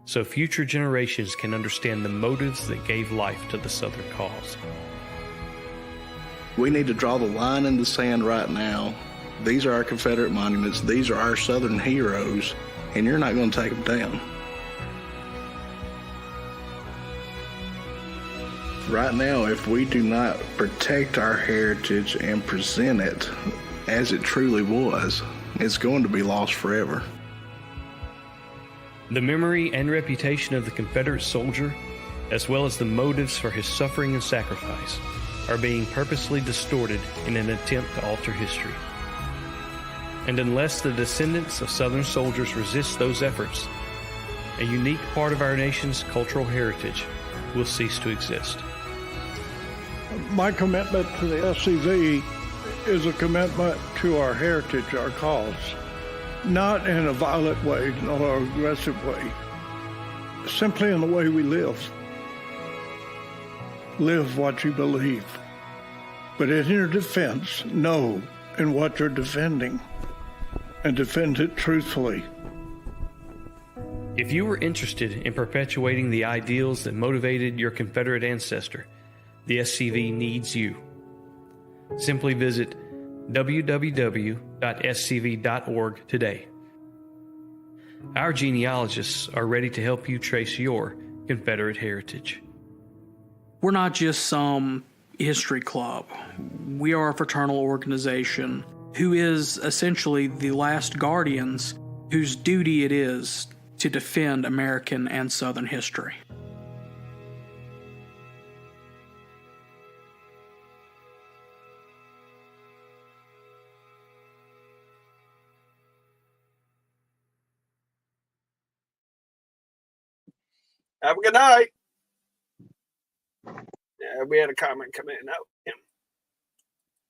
so future generations can understand the motives that gave life to the Southern cause. We need to draw the line in the sand right now. These are our Confederate monuments. These are our Southern heroes, and you're not going to take them down. Right now, if we do not protect our heritage and present it as it truly was, it's going to be lost forever. The memory and reputation of the Confederate soldier, as well as the motives for his suffering and sacrifice, are being purposely distorted in an attempt to alter history. And unless the descendants of Southern soldiers resist those efforts, a unique part of our nation's cultural heritage will cease to exist. My commitment to the SCV is a commitment to our heritage, our cause, not in a violent way nor an aggressive way, simply in the way we live. Live what you believe, but in your defense, know in what you're defending and defend it truthfully. If you were interested in perpetuating the ideals that motivated your Confederate ancestor, the SCV needs you. Simply visit www.scv.org today. Our genealogists are ready to help you trace your Confederate heritage. We're not just some history club. We are a fraternal organization who is essentially the last guardians whose duty it is to defend American and Southern history. Have a good night. Yeah, we had a comment come in. Oh, yeah.